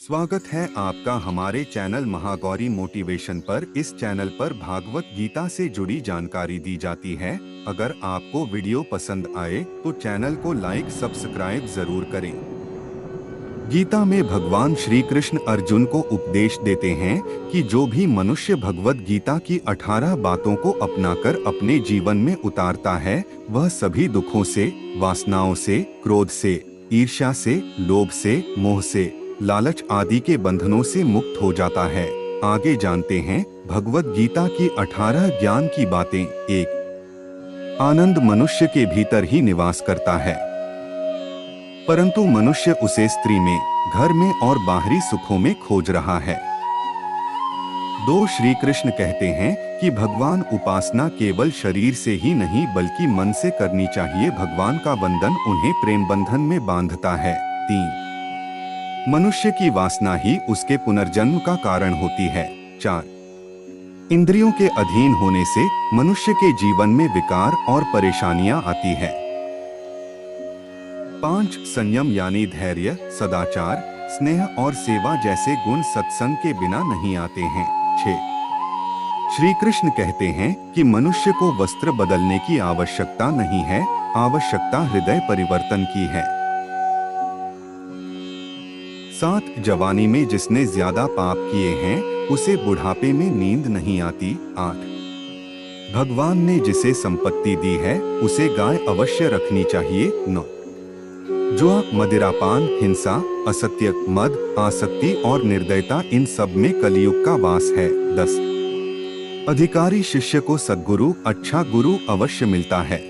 स्वागत है आपका हमारे चैनल महागौरी मोटिवेशन पर। इस चैनल पर भागवत गीता से जुड़ी जानकारी दी जाती है। अगर आपको वीडियो पसंद आए तो चैनल को लाइक सब्सक्राइब जरूर करें। गीता में भगवान श्री कृष्ण अर्जुन को उपदेश देते हैं कि जो भी मनुष्य भगवत गीता की 18 बातों को अपनाकर अपने जीवन में उतारता है वह सभी दुखों से, वासनाओं से, क्रोध से, ईर्ष्या से, लोभ से, मोह से, लालच आदि के बंधनों से मुक्त हो जाता है। आगे जानते हैं भगवत गीता की 18 ज्ञान की बातें। 1. आनंद मनुष्य के भीतर ही निवास करता है, परंतु मनुष्य उसे स्त्री में, घर में और बाहरी सुखों में खोज रहा है। 2. श्री कृष्ण कहते हैं कि भगवान उपासना केवल शरीर से ही नहीं बल्कि मन से करनी चाहिए। भगवान का वंदन उन्हें प्रेम बंधन में बांधता है। 3. मनुष्य की वासना ही उसके पुनर्जन्म का कारण होती है। 4. इंद्रियों के अधीन होने से मनुष्य के जीवन में विकार और परेशानियां आती है। 5. संयम यानी धैर्य, सदाचार, स्नेह और सेवा जैसे गुण सत्संग के बिना नहीं आते हैं। 6. श्री कृष्ण कहते हैं कि मनुष्य को वस्त्र बदलने की आवश्यकता नहीं है, आवश्यकता हृदय परिवर्तन की है। 7. जवानी में जिसने ज्यादा पाप किए हैं उसे बुढ़ापे में नींद नहीं आती। 8. भगवान ने जिसे संपत्ति दी है उसे गाय अवश्य रखनी चाहिए। 9. जुआ, मदिरापान, हिंसा, असत्य, मद, आसक्ति और निर्दयता इन सब में कलयुग का वास है। 10. अधिकारी शिष्य को सद्गुरु, अच्छा गुरु अवश्य मिलता है।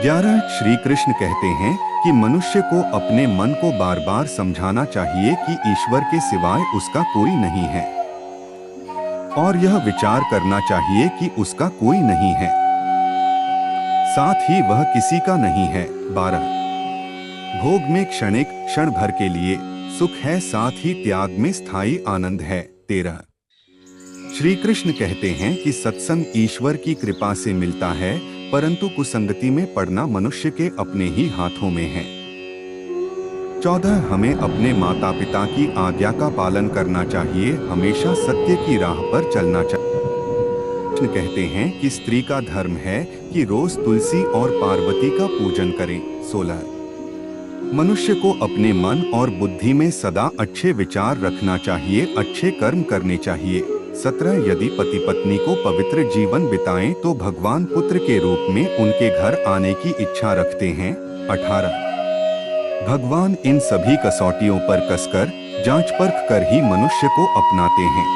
11. श्री कृष्ण कहते हैं कि मनुष्य को अपने मन को बार बार समझाना चाहिए कि ईश्वर के सिवाय उसका कोई नहीं है, और यह विचार करना चाहिए कि उसका कोई नहीं है, साथ ही वह किसी का नहीं है। 12. भोग में क्षणिक, क्षण भर के लिए सुख है, साथ ही त्याग में स्थायी आनंद है। 13. श्री कृष्ण कहते हैं कि सत्संग ईश्वर की कृपा से मिलता है, परंतु कुसंगति में पड़ना मनुष्य के अपने ही हाथों में है। 14. हमें अपने माता पिता की आज्ञा का पालन करना चाहिए, हमेशा सत्य की राह पर चलना चाहिए। कहते हैं कि स्त्री का धर्म है कि रोज तुलसी और पार्वती का पूजन करें। 16. मनुष्य को अपने मन और बुद्धि में सदा अच्छे विचार रखना चाहिए, अच्छे कर्म करने चाहिए। 17. यदि पति पत्नी को पवित्र जीवन बिताएं तो भगवान पुत्र के रूप में उनके घर आने की इच्छा रखते हैं। 18. भगवान इन सभी कसौटियों पर कसकर, जांच परख कर ही मनुष्य को अपनाते हैं।